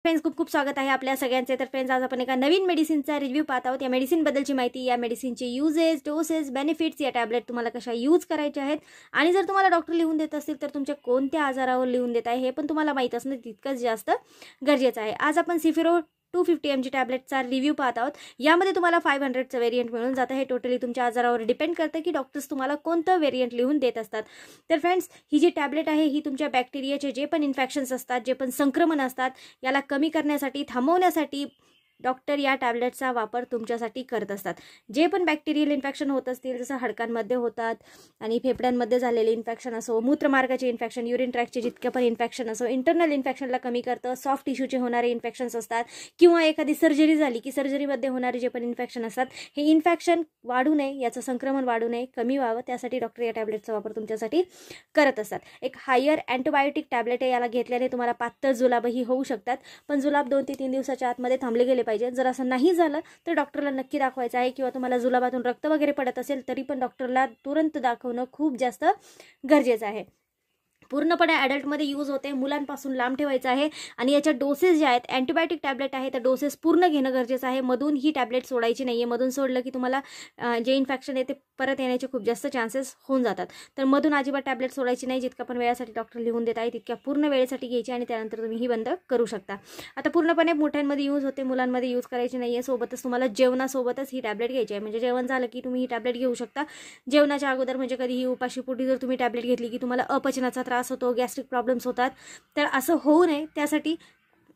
Friends खूप खूप स्वागत आहे आपल्या सगळ्यांचे। तर फ्रेंड्स आज आपण एका नवीन मेडिसिनचा रिव्ह्यू पाहत आहोत। या मेडिसिन बद्दलची माहिती, या मेडिसिनचे यूजेस, डोसेस, बेनिफिट्स, या टॅबलेट तुम्हाला कशा यूज करायचे आहेत आणि जर तुम्हाला डॉक्टर लिहून देत असतील तर तुमच्या कोणत्या आजारावर लिहून देत आहे हे पण तुम्हाला माहित असणं तितकंच जास्त गरजेचं आहे। आज आपण सिफिरो 250 mg टॅबलेटचा रिव्ह्यू पाहत आहोत। यामध्ये तुम्हाला 500चं व्हेरियंट मिळून जातं। हे टोटली तुमच्या आजारावर डिपेंड करतं की डॉक्टर्स तुम्हाला कोणतं व्हेरियंट लिहून देत असतात। तर फ्रेंड्स ही जी टॅबलेट आहे ही तुमच्या बॅक्टेरियाचे जे पण इन्फेक्शन्स असतात, जे पण संक्रमण असतात, याला कमी करण्यासाठी, थांबवण्यासाठी डॉक्टर या टॅबलेटचा वापर तुमच्यासाठी करत असतात। जे पण बॅक्टेरियल इन्फेक्शन होत असतील, जसं हाडकांमध्ये होतात आणि फेफड्यांमध्ये झालेले इन्फेक्शन असो, मूत्रमार्गाचे इन्फेक्शन, युरिन ट्रॅकचे जितके पण इन्फेक्शन असो, इंटरनल इन्फेक्शनला कमी करतं। सॉफ्ट टिश्यूचे होणारे इन्फेक्शन्स असतात किंवा एखादी सर्जरी झाली की सर्जरीमध्ये होणारे जे पण इन्फेक्शन असतात, हे इन्फेक्शन वाढू नये, याचं संक्रमण वाढू नये, कमी व्हावं, त्यासाठी डॉक्टर या टॅबलेटचा वापर तुमच्यासाठी करत असतात। एक हायर अँटीबायोटिक टॅबलेट आहे। याला घेतल्याने तुम्हाला पातळ जुलाबही होऊ शकतात, पण जुलाब 2 ते 3 दिवसाच्या आतमध्ये थांबले गेले पाहिजे। जर असं नाही झालं तर डॉक्टरला नक्की दाखवायचं आहे, किंवा तुम्हाला जुलाबातून रक्त वगैरे पडत असेल तरी पण डॉक्टरला तुरंत दाखवणं खूप जास्त गरजेचं आहे। पूर्णपणे ॲडल्टमध्ये यूज होते, मुलांपासून लांब ठेवायचं आहे आणि याच्या डोसेस जे आहेत, अँटीबायोटिक टॅबलेट आहे तर डोसेस पूर्ण घेणं गरजेचं आहे। मधून ही टॅबलेट सोडायची नाही आहे। मधून सोडलं की तुम्हाला जे इन्फेक्शन आहे ते परत येण्याचे खूप जास्त चान्सेस होऊन जातात। तर मधून अजिबात टॅबलेट सोडायची नाही। जितका पण वेळेसाठी डॉक्टर लिहून देत आहे तितक्या पूर्ण वेळेसाठी घ्यायची आणि त्यानंतर तुम्ही ही बंद करू शकता। आता पूर्णपणे मोठ्यांमध्ये यूज होते, मुलांमध्ये यूज करायची नाही आहे। सोबतच तुम्हाला जेवणासोबतच ही टॅबलेट घ्यायची आहे। म्हणजे जेवण झालं की तुम्ही ही टॅबलेट घेऊ शकता। जेवणाच्या अगोदर म्हणजे कधीही उपाशीपोटी जर तुम्ही टॅबलेट घेतली की तुम्हाला अपचनाचा त्रास होतो, गॅस्ट्रिक प्रॉब्लेम्स होतात, तर असं होऊ नये त्यासाठी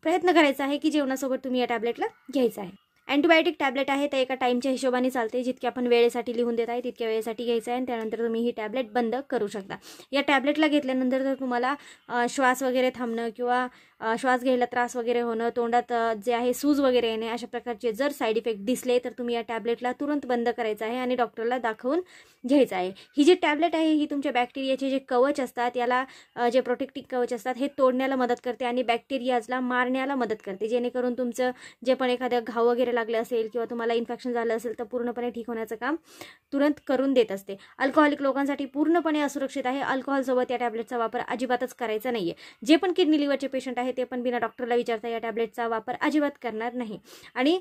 प्रयत्न करायचा आहे की जेवणासोबत तुम्ही या टॅबलेटला घ्यायचं आहे। अँटीबायोटिक टॅबलेट आहे तर एका टाईमच्या हिशोबाने चालते। जितक्या आपण वेळेसाठी लिहून देत आहे तितक्या वेळेसाठी घ्यायचं आहे आणि त्यानंतर तुम्ही ही टॅबलेट बंद करू शकता। या टॅबलेटला घेतल्यानंतर जर तुम्हाला श्वास वगैरे थांबणं किंवा श्वास घ्यायला त्रास वगैरे होणं, तोंडात जे आहे सूज वगैरे येणे, अशा प्रकारचे जर साईड इफेक्ट दिसले तर तुम्ही या टॅबलेटला तुरंत बंद करायचं आहे आणि डॉक्टरला दाखवून घ्यायचं आहे। ही जी टॅबलेट आहे ही तुमच्या बॅक्टेरियाचे जे कवच असतात, याला जे प्रोटेक्टिव्ह कवच असतात हे तोडण्याला मदत करते आणि बॅक्टेरियाजला मारण्याला मदत करते, जेणेकरून तुमचं जे पण एखादं घाव वगैरे लागले असेल किंवा तुम्हाला इन्फेक्शन झालं असेल तर पूर्णपणे ठीक होण्याचं काम तुरंत करून देत असते। अल्कोहोलिक लोकांसाठी पूर्णपणे असुरक्षित आहे। अल्कोहोलसोबत या टॅबलेटचा वापर अजिबातच करायचा नाहीये। जे पण किडनी लिव्हरचे पेशंट आहे ते पण बिना डॉक्टरला विचारता या टॅबलेटचा वापर अजिबात करणार नाही। आणि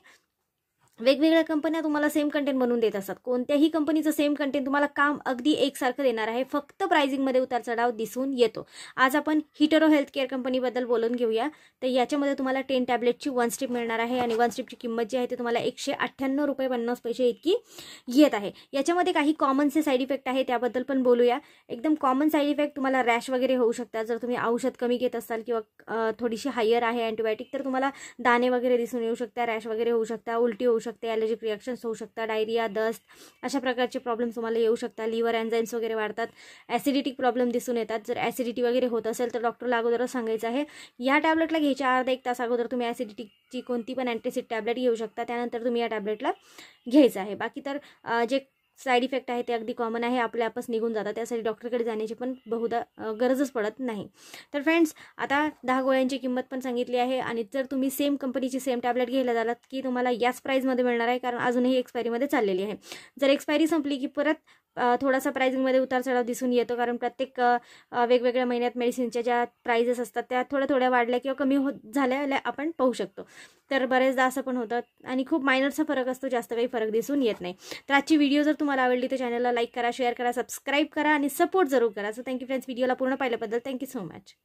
वेगवेगळ्या कंपन्या तुम्हाला सेम कंटेंट बनवून देत असतात। कोणत्याही कंपनीचं सेम कंटेंट तुम्हाला काम अगदी एकसारखं देणार आहे, फक्त प्राइसिंगमध्ये उतार चढाव दिसून येतो। आज आपण हिटेरो हेल्थ केअर कंपनीबद्दल बोलून घेऊया। तर याच्यामध्ये तुम्हाला 10 टॅबलेटची 1 स्ट्रिप मिळणार आहे आणि 1 स्ट्रिपची किंमत जी आहे ते तुम्हाला 198 रुपये 50 पैसे इतकी येत आहे। याच्यामध्ये काही कॉमनचे साईड इफेक्ट आहे त्याबद्दल पण बोलूया। एकदम कॉमन साईड इफेक्ट, तुम्हाला रॅश वगैरे होऊ शकतात जर तुम्ही औषध कमी घेत असाल किंवा थोडीशी हायर आहे अँटीबायोटिक, तर तुम्हाला दाणे वगैरे दिसून येऊ शकतात, रॅश वगैरे होऊ शकतात, उलटी होऊ शकते, ॲलर्जिक रिॲक्शन्स होऊ शकतात, डायरिया, दस्त, अशा प्रकारचे प्रॉब्लेम्स तुम्हाला येऊ शकतात। लिव्हर एन्झाईम्स वगैरे वाढतात, ॲसिडिटी प्रॉब्लेम दिसून येतात। जर ॲसिडिटी वगैरे होत असेल तर डॉक्टरला अगोदरच सांगायचं आहे। या टॅबलेटला घ्यायच्या अर्धा 1 तास अगोदर तुम्ही ॲसिडिटीची कोणती पण अँटासिड टॅबलेट घेऊ शकता, त्यानंतर तुम्ही या टॅबलेटला घ्यायचं आहे। बाकी तर जे साईड इफेक्ट आहे ते अगदी कॉमन आहे, आपल्या आपच निघून जातात, त्यासाठी डॉक्टरकडे जाण्याची पण बहुधा गरजच पडत नाही। तर फ्रेंड्स आता 10 गोळ्यांची किंमत पण सांगितली आहे आणि जर तुम्ही सेम कंपनीची सेम टॅबलेट घ्यायला झालात की तुम्हाला याच प्राईजमध्ये मिळणार आहे, कारण अजूनही एक्सपायरीमध्ये चाललेली आहे। जर एक्सपायरी संपली की परत थोडासा प्राइसिंगमध्ये उतार चढाव दिसून येतो, कारण प्रत्येक वेगवेगळ्या महिन्यात मेडिसिनच्या ज्या प्राइजेस असतात त्या थोड्या वाढल्या किंवा कमी झाल्या आपण पाहू शकतो। तर बरेचदा असं पण होतं आणि खूप मायनरचा फरक असतो, जास्त काही फरक दिसून येत नाही। तर आजची व्हिडिओ जर तुम्हाला आवडली तर चॅनलला लाईक करा, शेअर करा, सबस्क्राईब करा आणि सपोर्ट जरूर करा। सो थँक्यू फ्रेंड्स, व्हिडिओला पूर्ण पाहिल्याबद्दल थँक्यू सो मच।